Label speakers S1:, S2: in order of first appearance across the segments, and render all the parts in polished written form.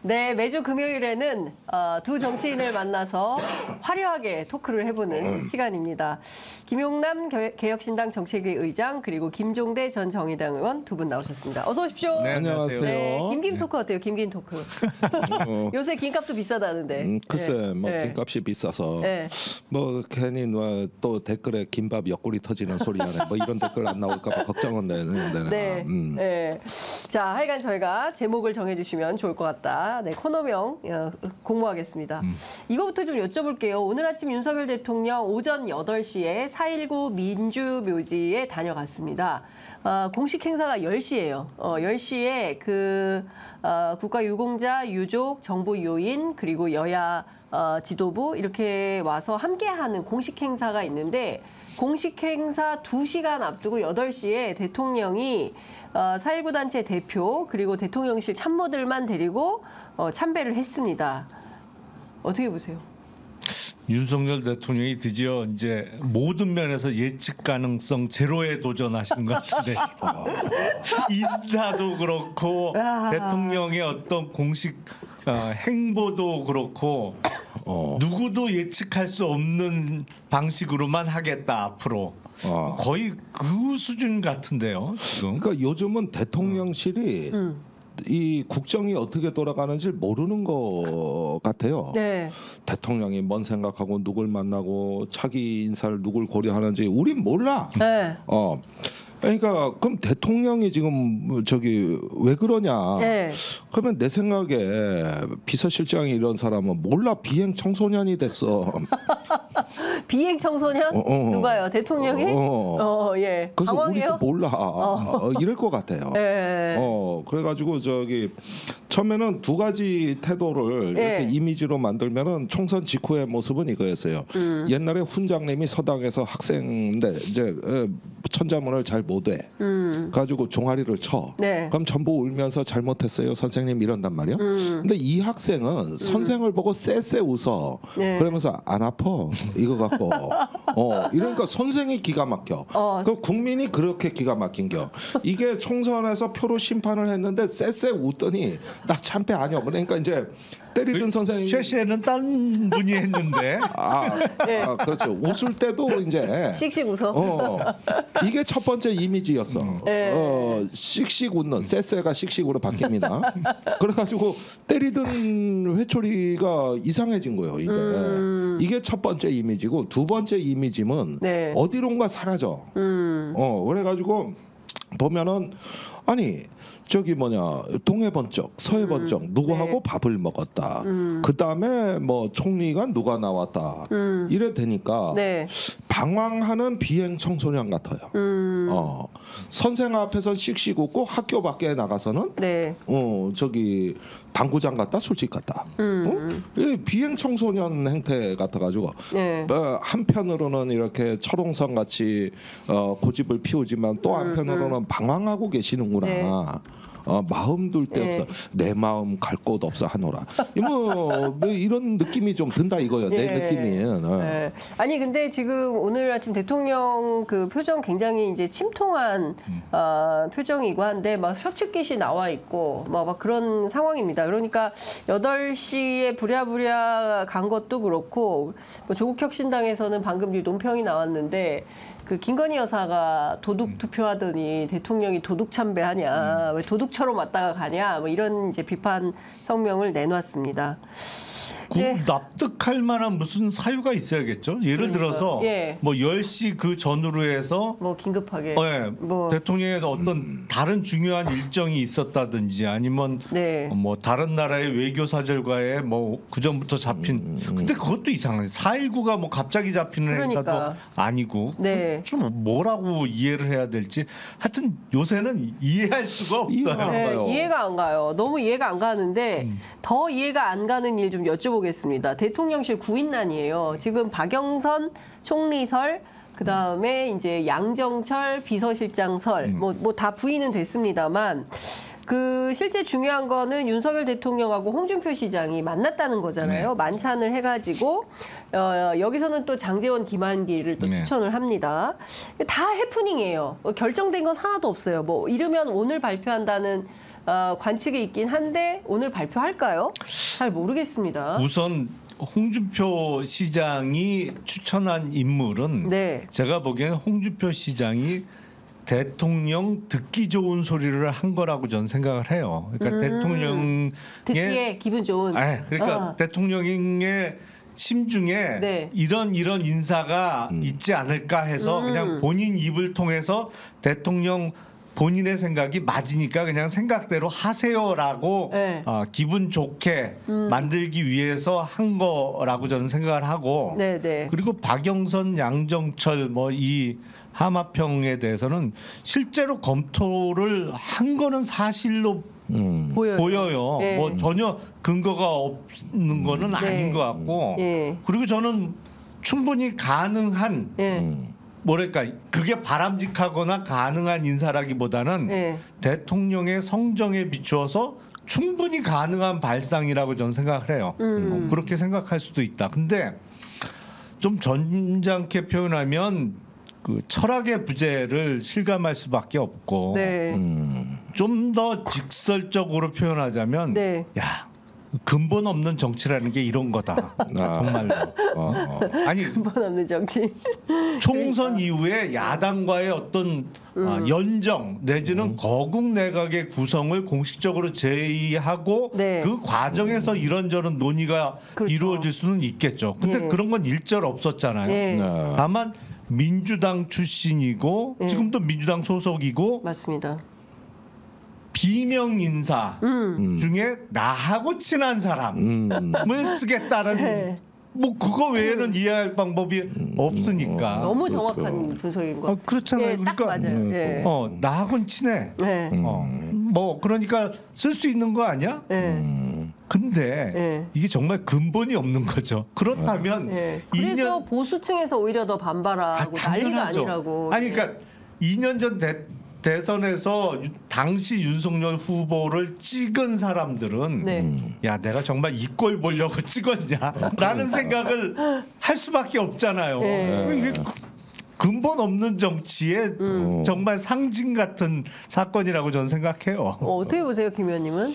S1: 네, 매주 금요일에는 두 정치인을 만나서 화려하게 토크를 해보는 시간입니다. 김용남 개혁신당 정책위 의장 그리고 김종대 전 정의당 의원 두 분 나오셨습니다. 어서 오십시오.
S2: 네, 안녕하세요.
S1: 네, 김김 토크 어때요? 김김 토크. 요새 김값도 비싸다는데.
S2: 글쎄,
S1: 네.
S2: 뭐
S1: 네.
S2: 김값이 비싸서
S1: 네.
S2: 뭐 괜히 또 댓글에 김밥 옆구리 터지는 소리 하네. 뭐 이런 댓글 안 나올까봐 걱정은 되는데.
S1: 네. 네. 자, 하여간 저희가 제목을 정해주시면 좋을 것 같다. 네, 코너명 공모하겠습니다. 이거부터 좀 여쭤볼게요. 오늘 아침 윤석열 대통령 오전 8시에 4.19 민주묘지에 다녀갔습니다. 공식 행사가 10시예요. 10시에 국가유공자, 유족, 정부 요인, 그리고 여야 지도부 이렇게 와서 함께하는 공식 행사가 있는데 공식 행사 2시간 앞두고 8시에 대통령이 4.19 단체 대표 그리고 대통령실 참모들만 데리고 참배를 했습니다. 어떻게 보세요?
S3: 윤석열 대통령이 드디어 이제 모든 면에서 예측 가능성 제로에 도전하시는 것 같은데 인사도 그렇고 대통령의 어떤 공식 행보도 그렇고 누구도 예측할 수 없는 방식으로만 하겠다 앞으로. 거의 그 수준 같은데요, 지금.
S2: 그러니까 요즘은 대통령실이 이 국정이 어떻게 돌아가는지 모르는 것 같아요.
S1: 네.
S2: 대통령이 뭔 생각하고 누굴 만나고 차기 인사를 누굴 고려하는지 우린 몰라.
S1: 네.
S2: 그러니까 그럼 대통령이 지금 저기 왜 그러냐?
S1: 네.
S2: 그러면 내 생각에 비서실장이 이런 사람은 몰라 비행 청소년이 됐어.
S1: 비행 청소년? 누가요? 대통령이? 예.
S2: 그래서
S1: 당황해요?
S2: 우리도 몰라. 이럴 것 같아요.
S1: 네.
S2: 그래가지고 저기 처음에는 두 가지 태도를 이렇게 이미지로 만들면은 총선 직후의 모습은 이거였어요. 옛날에 훈장님이 서당에서 학생인데 이제 천자문을 잘 못해. 가지고 종아리를 쳐.
S1: 네.
S2: 그럼 전부 울면서 잘못했어요, 선생님 이런단 말이야. 근데 이 학생은 선생을 보고 쎄쎄 웃어.
S1: 네.
S2: 그러면서 안 아파 이거 갖고. 이러니까 선생이 기가 막혀. 그 국민이 그렇게 기가 막힌겨. 이게 총선에서 표로 심판을 했는데 쎄쎄 웃더니 나 참패 아니야. 그러니까 이제 때리던 선생님.
S3: 쉐쉐는 딴 분이 했는데.
S2: 그렇죠. 웃을 때도 이제
S1: 씩씩 웃어.
S2: 이게 첫 번째 이미지였어. 씩씩 웃는 쎄쎄가 씩씩으로 바뀝니다. 그래가지고 때리던 회초리가 이상해진 거예요. 이게 첫 번째 이미지고 두 번째 이미지는 어디론가 사라져. 그래가지고 보면은 아니 저기 동해 번쩍 서해 번쩍 누구하고 밥을 먹었다. 그 다음에 뭐 총리가 누가 나왔다. 이래 되니까 방황하는 비행 청소년 같아요. 선생 앞에서 씩씩 웃고 학교 밖에 나가서는 저기 당구장 같다 술집 같다. 비행 청소년 행태 같아가지고 한편으로는 이렇게 철옹성 같이 고집을 피우지만 또 한편으로는 방황하고 계시는구나. 마음 둘 데 없어. 내 마음 갈 곳 없어 하노라. 뭐 이런 느낌이 좀 든다 이거요. 내 느낌이.
S1: 아니 근데 지금 오늘 아침 대통령 그 표정 굉장히 이제 침통한 표정이고 한데 막 셔츠깃이 나와 있고 막 그런 상황입니다. 그러니까 8시에 부랴부랴 간 것도 그렇고 뭐 조국혁신당에서는 방금 논평이 나왔는데 그 김건희 여사가 도둑 투표하더니 대통령이 도둑 참배하냐, 왜 도둑처럼 왔다가 가냐, 뭐 이런 이제 비판 성명을 내놨습니다.
S3: 납득할 만한 무슨 사유가 있어야겠죠. 예를 들어서 뭐 10시 그 전후로 해서
S1: 뭐 긴급하게
S3: 뭐 대통령의 어떤 다른 중요한 일정이 있었다든지 아니면 뭐 다른 나라의 외교 사절과에 뭐 그 전부터 잡힌 근데 그것도 이상해. 4.19가 뭐 갑자기 잡히는 행사도 아니고 좀 뭐라고 이해를 해야 될지 하여튼 요새는 이해할 수가 없어요.
S1: 이해가 안 가요. 너무 이해가 안 가는데 더 이해가 안 가는 일 좀 여쭤보겠습니다. 대통령실 구인난이에요. 지금 박영선 총리설, 그다음에 이제 양정철 비서실장설, 뭐 다 부인은 됐습니다만 그 실제 중요한 거는 윤석열 대통령하고 홍준표 시장이 만났다는 거잖아요. 만찬을 해가지고 여기서는 또 장제원, 김한길을 또 추천을 합니다. 다 해프닝이에요. 결정된 건 하나도 없어요. 뭐 이르면 오늘 발표한다는 관측이 있긴 한데 오늘 발표할까요? 잘 모르겠습니다.
S3: 우선 홍준표 시장이 추천한 인물은
S1: 네.
S3: 제가 보기에는 홍준표 시장이 대통령 듣기 좋은 소리를 한 거라고 저는 생각을 해요. 그러니까 대통령의
S1: 듣기에 기분 좋은.
S3: 그러니까 대통령의 심중에
S1: 네.
S3: 이런 인사가 있지 않을까 해서 그냥 본인 입을 통해서 대통령 본인의 생각이 맞으니까 그냥 생각대로 하세요라고
S1: 네.
S3: 기분 좋게 만들기 위해서 한 거라고 저는 생각을 하고
S1: 네, 네.
S3: 그리고 박영선, 양정철 뭐 이 하마평에 대해서는 실제로 검토를 한 거는 사실로 보여요.
S1: 네.
S3: 뭐 전혀 근거가 없는 거는
S1: 네.
S3: 아닌 것 같고
S1: 네.
S3: 그리고 저는 충분히 가능한
S1: 네.
S3: 뭐랄까 그게 바람직하거나 가능한 인사라기보다는
S1: 네.
S3: 대통령의 성정에 비추어서 충분히 가능한 발상이라고 저는 생각을 해요. 그렇게 생각할 수도 있다. 근데 좀 점잖게 표현하면 그 철학의 부재를 실감할 수밖에 없고
S1: 네.
S3: 좀 더 직설적으로 표현하자면
S1: 네.
S3: 야 근본 없는 정치라는 게 이런 거다. 정말로. 아니
S1: 근본 없는 정치.
S3: 총선 이후에 야당과의 어떤 연정 내지는 거국 내각의 구성을 공식적으로 제의하고
S1: 네.
S3: 그 과정에서 이런저런 논의가
S1: 그렇죠.
S3: 이루어질 수는 있겠죠. 근데
S1: 예.
S3: 그런 건 일절 없었잖아요.
S1: 예.
S2: 네.
S3: 다만 민주당 출신이고
S1: 예.
S3: 지금도 민주당 소속이고
S1: 맞습니다.
S3: 비명 인사 중에 나하고 친한 사람을 쓰겠다는
S1: 네.
S3: 뭐 그거 외에는 이해할 방법이 없으니까.
S1: 너무 정확한 분석인 것 같아요.
S3: 그렇잖아요.
S1: 예, 딱
S3: 그러니까
S1: 맞아요. 예.
S3: 나하고는 친해.
S1: 네.
S3: 뭐 그러니까 쓸 수 있는 거 아니야?
S1: 네.
S3: 근데
S1: 네.
S3: 이게 정말 근본이 없는 거죠. 그렇다면
S1: 네. 그래서
S3: 2년
S1: 보수층에서 오히려 더 반발하고 난리가
S3: 당연하죠.
S1: 아니라고.
S3: 아니 그러니까 2년 전 대선에서 당시 윤석열 후보를 찍은 사람들은
S1: 네.
S3: 야 내가 정말 이 꼴 보려고 찍었냐라는 생각을 할 수밖에 없잖아요.
S1: 네.
S3: 이게 근본 없는 정치의 정말 상징 같은 사건이라고 저는 생각해요.
S1: 어떻게 보세요, 김 의원님은?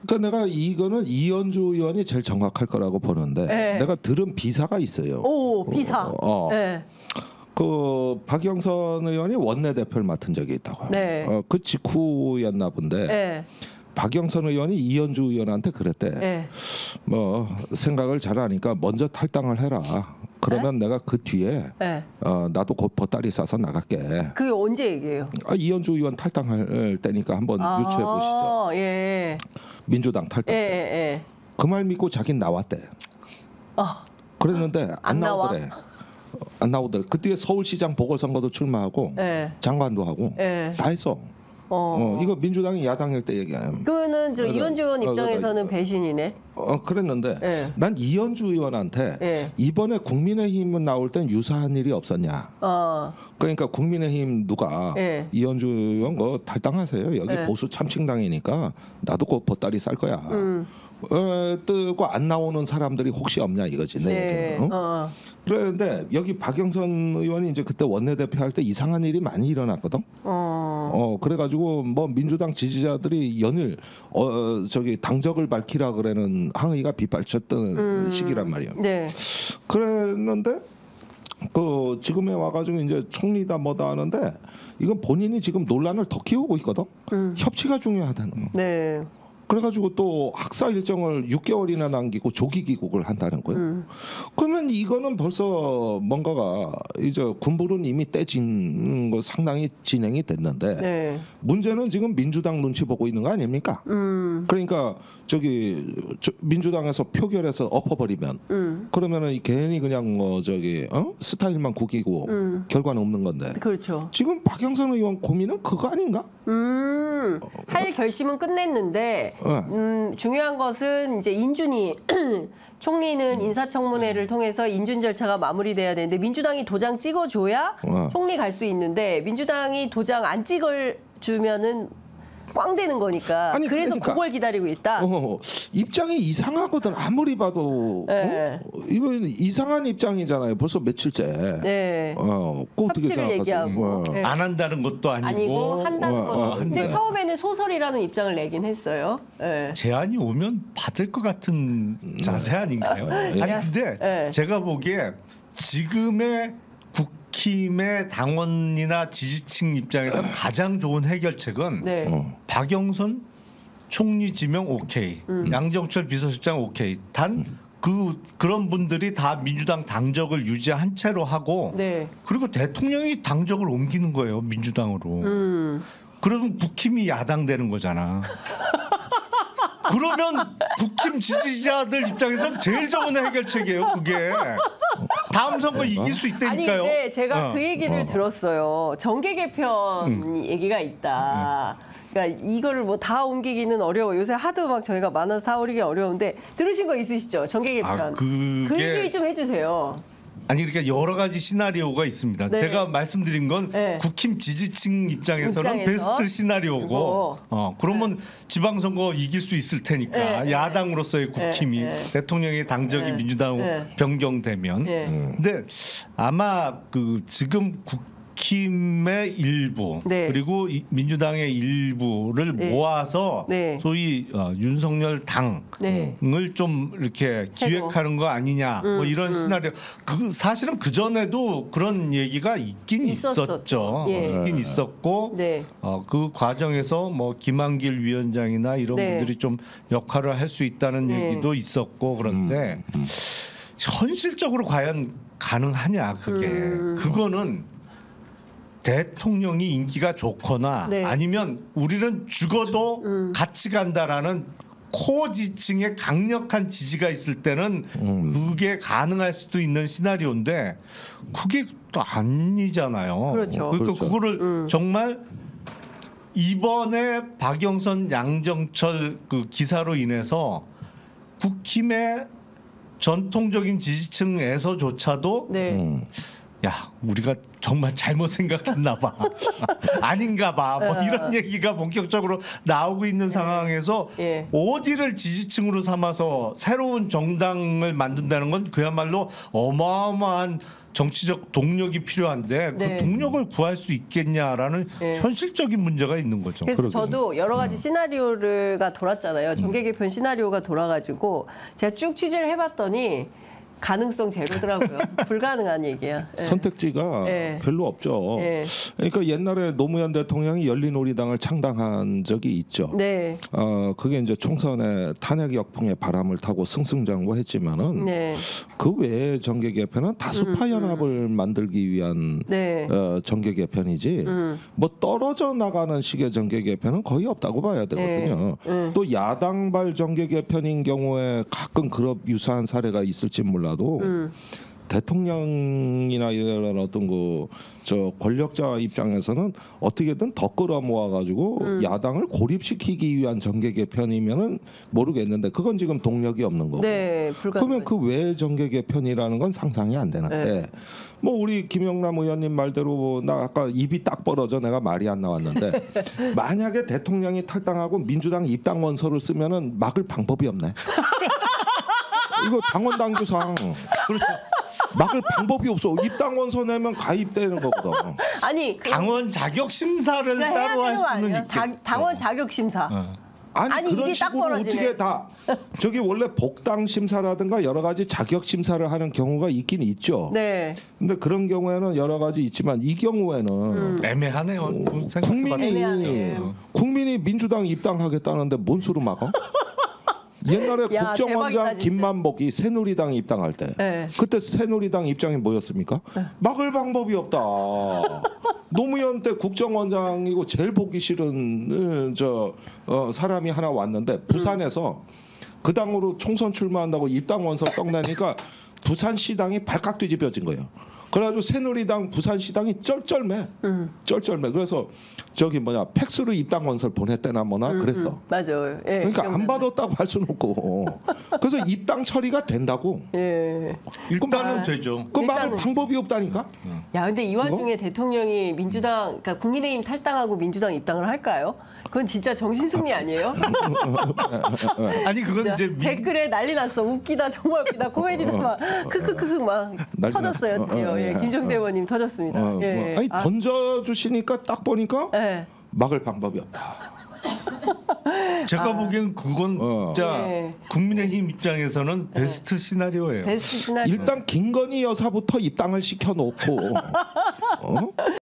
S2: 그러니까 내가 이거는 이현주 의원이 제일 정확할 거라고 보는데
S1: 네.
S2: 내가 들은 비사가 있어요.
S1: 오, 비사. 네.
S2: 그 박영선 의원이 원내대표를 맡은 적이 있다고요.
S1: 네.
S2: 그 직후였나 본데
S1: 네.
S2: 박영선 의원이 이현주 의원한테 그랬대.
S1: 네.
S2: 뭐 생각을 잘하니까 먼저 탈당을 해라. 그러면 내가 그 뒤에
S1: 네.
S2: 나도 곧 보따리 싸서 나갈게.
S1: 그게 언제 얘기예요?
S2: 이현주 의원 탈당할 때니까 한번 유추해 보시죠.
S1: 예.
S2: 민주당 탈당.
S1: 예.
S2: 그 말 믿고 자긴 나왔대. 그랬는데 안 나오더래. 안 나오더래. 그 뒤에 서울시장 보궐선거도 출마하고
S1: 예.
S2: 장관도 하고
S1: 예.
S2: 다 했어. 이거 민주당이 야당일 때 얘기야.
S1: 그거는 저 이현주 의원 입장에서는 배신이네.
S2: 그랬는데
S1: 예.
S2: 난 이현주 의원한테
S1: 예.
S2: 이번에 국민의힘 나올 땐 유사한 일이 없었냐. 그러니까 국민의힘 누가
S1: 예.
S2: 이현주 의원 거 탈당하세요. 여기
S1: 예.
S2: 보수 참칭당이니까 나도 곧 보따리 쌀 거야. 뜨고 안 나오는 사람들이 혹시 없냐 이거지 내
S1: 네.
S2: 얘기는. 그런데 여기 박영선 의원이 이제 그때 원내대표 할 때 이상한 일이 많이 일어났거든. 그래가지고 뭐 민주당 지지자들이 연일 저기 당적을 밝히라 그러는 항의가 빗발쳤던 시기란 말이야.
S1: 네.
S2: 그랬는데 그 지금에 와가지고 이제 총리다 뭐다 하는데 이건 본인이 지금 논란을 더 키우고 있거든. 협치가 중요하다는 거.
S1: 네.
S2: 그래가지고 또 학사 일정을 6개월이나 남기고 조기 귀국을 한다는 거예요. 그러면 이거는 벌써 뭔가가 이제 군불은 이미 떼진 거 상당히 진행이 됐는데
S1: 네.
S2: 문제는 지금 민주당 눈치 보고 있는 거 아닙니까? 그러니까 저기 민주당에서 표결해서 엎어버리면 그러면은 괜히 그냥 뭐 저기 스타일만 구기고 결과는 없는 건데.
S1: 그렇죠.
S2: 지금 박영선 의원 고민은 그거 아닌가?
S1: 할 결심은 끝냈는데 중요한 것은 이제 인준이 총리는 인사청문회를 통해서 인준 절차가 마무리돼야 되는데 민주당이 도장 찍어줘야 총리 갈 수 있는데 민주당이 도장 안 찍어주면은 꽝 되는 거니까.
S2: 아니,
S1: 그래서
S2: 그러니까.
S1: 그걸 기다리고 있다.
S2: 입장이 이상하거든. 아무리 봐도
S1: 네.
S2: 이건 이상한 입장이잖아요. 벌써 며칠째.
S1: 네.
S2: 꼭 어떻게
S1: 협치를
S2: 생각하세요?
S1: 얘기하고. 네.
S3: 안 한다는 것도 아니고,
S1: 아니고 한다는 것도. 근데
S2: 한다.
S1: 처음에는 소설이라는 입장을 내긴 했어요. 네.
S3: 제안이 오면 받을 것 같은 자세 아닌가요? 아니 근데
S1: 네.
S3: 제가 보기에 지금의 국힘의 당원이나 지지층 입장에서 가장 좋은 해결책은
S1: 네.
S3: 박영선 총리 지명 오케이, 양정철 비서실장 오케이. 단 그런 분들이 다 민주당 당적을 유지한 채로 하고,
S1: 네.
S3: 그리고 대통령이 당적을 옮기는 거예요, 민주당으로. 그러면 국힘이 야당 되는 거잖아. 그러면 국힘 지지자들 입장에서 제일 좋은 해결책이에요, 그게. 다음 선거 이길 수
S1: 아니
S3: 있다니까요.
S1: 근데 제가 그 얘기를 들었어요. 정계 개편 얘기가 있다. 그러니까 이거를 뭐 다 옮기기는 어려워. 요새 하도 막 저희가 많아서 사오리기 어려운데 들으신 거 있으시죠? 정계 개편. 그 얘기 좀 해주세요.
S3: 아니 그러니까 여러 가지 시나리오가 있습니다.
S1: 네.
S3: 제가 말씀드린 건
S1: 네.
S3: 국힘 지지층 입장에서는
S1: 입장에서?
S3: 베스트 시나리오고, 그러면 지방선거 이길 수 있을 테니까
S1: 네.
S3: 야당으로서의 국힘이 대통령의 당적이 민주당으로 변경되면. 근데 아마 그 지금 국힘의 일부
S1: 네.
S3: 그리고 민주당의 일부를 모아서 소위 윤석열 당을 좀 이렇게 기획하는 거 아니냐, 뭐 이런 시나리오. 그 사실은 그 전에도 그런 얘기가 있긴 있었죠. 있긴 있었고, 그 과정에서 뭐 김한길 위원장이나 이런 분들이 좀 역할을 할 수 있다는 얘기도 있었고, 그런데 현실적으로 과연 가능하냐 그게. 그거는 대통령이 인기가 좋거나 아니면 우리는 죽어도 같이 간다라는 코어 지층의 강력한 지지가 있을 때는 그게 가능할 수도 있는 시나리오인데 그게 또 아니잖아요.
S1: 그렇죠.
S3: 그러니까 그거를 정말 이번에 박영선 양정철 그 기사로 인해서 국힘의 전통적인 지지층에서조차도 야, 우리가 정말 잘못 생각했나 봐. 아닌가 봐. 뭐 이런 얘기가 본격적으로 나오고 있는 상황에서 어디를 지지층으로 삼아서 새로운 정당을 만든다는 건 그야말로 어마어마한 정치적 동력이 필요한데 그 동력을 구할 수 있겠냐라는 현실적인 문제가 있는 거죠.
S1: 그래서 저도 여러 가지 시나리오가 돌았잖아요. 정계 개편 시나리오가 돌아가지고 제가 쭉 취재를 해봤더니 가능성 제로더라고요. 불가능한 얘기야.
S2: 선택지가 별로 없죠. 그러니까 옛날에 노무현 대통령이 열린우리당을 창당한 적이 있죠. 그게 이제 총선에 탄핵 역풍의 바람을 타고 승승장구했지만은 그 외에 정계 개편은 다수파 연합을 만들기 위한 정계 개편이지 뭐 떨어져 나가는 식의 정계 개편은 거의 없다고 봐야 되거든요. 또 야당발 정계 개편인 경우에 가끔 그런 유사한 사례가 있을지 몰라도 대통령이나 이런 어떤 저 권력자 입장에서는 어떻게든 더 끌어모아 가지고 야당을 고립시키기 위한 정계 개편이면은 모르겠는데 그건 지금 동력이 없는 거고. 그러면 그 외 정계 개편이라는 건 상상이 안 되는데 뭐 우리 김영남 의원님 말대로 나 아까 입이 딱 벌어져 내가 말이 안 나왔는데 만약에 대통령이 탈당하고 민주당 입당 원서를 쓰면은 막을 방법이 없네. 이거 당원 당규상
S3: 그렇죠.
S2: 막을 방법이 없어. 입당 원서 내면 가입되는 거거든.
S1: 아니
S3: 당원 자격 심사를 따로 할 수는 있겠죠.
S1: 당원 자격 심사.
S2: 아니 그런
S1: 입이 딱
S2: 식으로
S1: 벌어지네.
S2: 어떻게 다 저기 원래 복당 심사라든가 여러 가지 자격 심사를 하는 경우가 있긴 있죠. 근데 그런 경우에는 여러 가지 있지만 이 경우에는
S3: 애매하네요. 생각해봐도.
S2: 국민이 민주당 입당하겠다는데 뭔 수로 막아? 옛날에 국정원장 김만복이 새누리당 입당할 때 그때 새누리당 입장이 뭐였습니까? 막을 방법이 없다. 노무현 때 국정원장이고 제일 보기 싫은 사람이 하나 왔는데 부산에서 그 당으로 총선 출마한다고 입당 원서 떡내니까 부산시당이 발칵 뒤집어진 거예요. 그래가지고 새누리당 부산시당이 쩔쩔매. 쩔쩔매. 그래서 저기 뭐냐 팩스로 입당 건설 보냈대나 뭐나 그랬어.
S1: 맞아요. 예,
S2: 그러니까 안 받았다고 할 수는 없고. 그래서 입당 처리가 된다고.
S1: 예.
S3: 일단은 되죠.
S2: 그 막을 방법이 없다니까.
S1: 야, 근데 이 와중에 대통령이 민주당, 그러니까 국민의힘 탈당하고 민주당 입당을 할까요? 그건 진짜 정신승리 아니에요?
S3: 아니 그건 이제
S1: 댓글에 난리 났어. 웃기다, 정말 웃기다, 코미디다 막 크크크크 막
S2: 난리
S1: 터졌어요. 드디어. 예, 김종대 의원님 터졌습니다. 예.
S2: 아니 던져주시니까 딱 보니까
S1: 예.
S2: 막을 방법이 없다.
S3: 제가 보기엔 그건 진짜
S1: 네.
S3: 국민의힘 입장에서는 베스트 시나리오예요.
S1: 베스트 시나리오.
S2: 일단 김건희 여사부터 입당을 시켜놓고